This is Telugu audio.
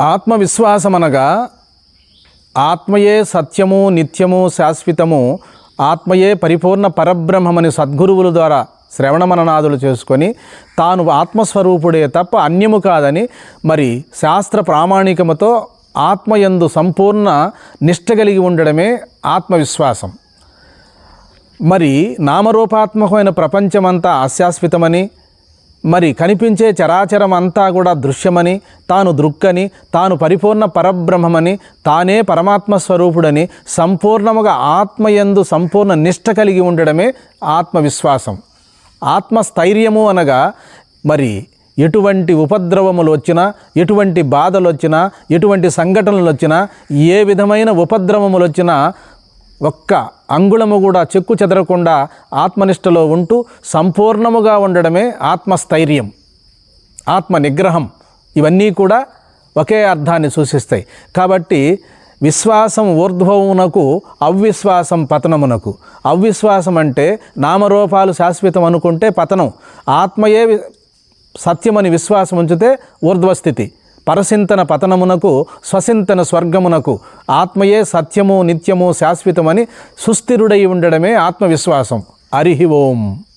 ఆత్మవిశ్వాసం అనగా ఆత్మయే సత్యము, నిత్యము, శాశ్వతము, ఆత్మయే పరిపూర్ణ పరబ్రహ్మమని సద్గురువుల ద్వారా శ్రవణ మననాదులు చేసుకొని తాను ఆత్మస్వరూపుడే తప్ప అన్యము కాదని మరి శాస్త్ర ప్రామాణికముతో ఆత్మయందు సంపూర్ణ నిష్ట కలిగి ఉండడమే ఆత్మవిశ్వాసం. మరి నామరూపాత్మకమైన ప్రపంచమంతా అశాశ్వతమని, మరి కనిపించే చరాచరం అంతా కూడా దృశ్యమని, తాను దృక్కని, తాను పరిపూర్ణ పరబ్రహ్మమని, తానే పరమాత్మ స్వరూపుడని సంపూర్ణముగా ఆత్మయందు సంపూర్ణ నిష్ట కలిగి ఉండడమే ఆత్మవిశ్వాసం. ఆత్మస్థైర్యము అనగా మరి ఎటువంటి ఉపద్రవములు వచ్చినా, ఎటువంటి బాధలు వచ్చినా, ఎటువంటి సంఘటనలు వచ్చినా, ఏ విధమైన ఉపద్రవములు వచ్చినా ఒక్క అంగుళము కూడా చెక్కు చెదరకుండా ఆత్మనిష్టలో ఉంటూ సంపూర్ణముగా ఉండడమే ఆత్మస్థైర్యం, ఆత్మ నిగ్రహం. ఇవన్నీ కూడా ఒకే అర్థాన్ని సూచిస్తాయి. కాబట్టి విశ్వాసం ఊర్ధ్వమునకు, అవిశ్వాసం పతనమునకు. అవిశ్వాసం అంటే నామరూపాలు శాశ్వతం అనుకుంటే పతనం, ఆత్మయే సత్యమని విశ్వాసం ఉంచితే ఊర్ధ్వస్థితి. పరసింతన పతనమునకు, స్వసింతన స్వర్గమునకు. ఆత్మయే సత్యము, నిత్యము, శాశ్వతమని సుస్థిరుడై ఉండడమే ఆత్మవిశ్వాసం. హరి ఓం.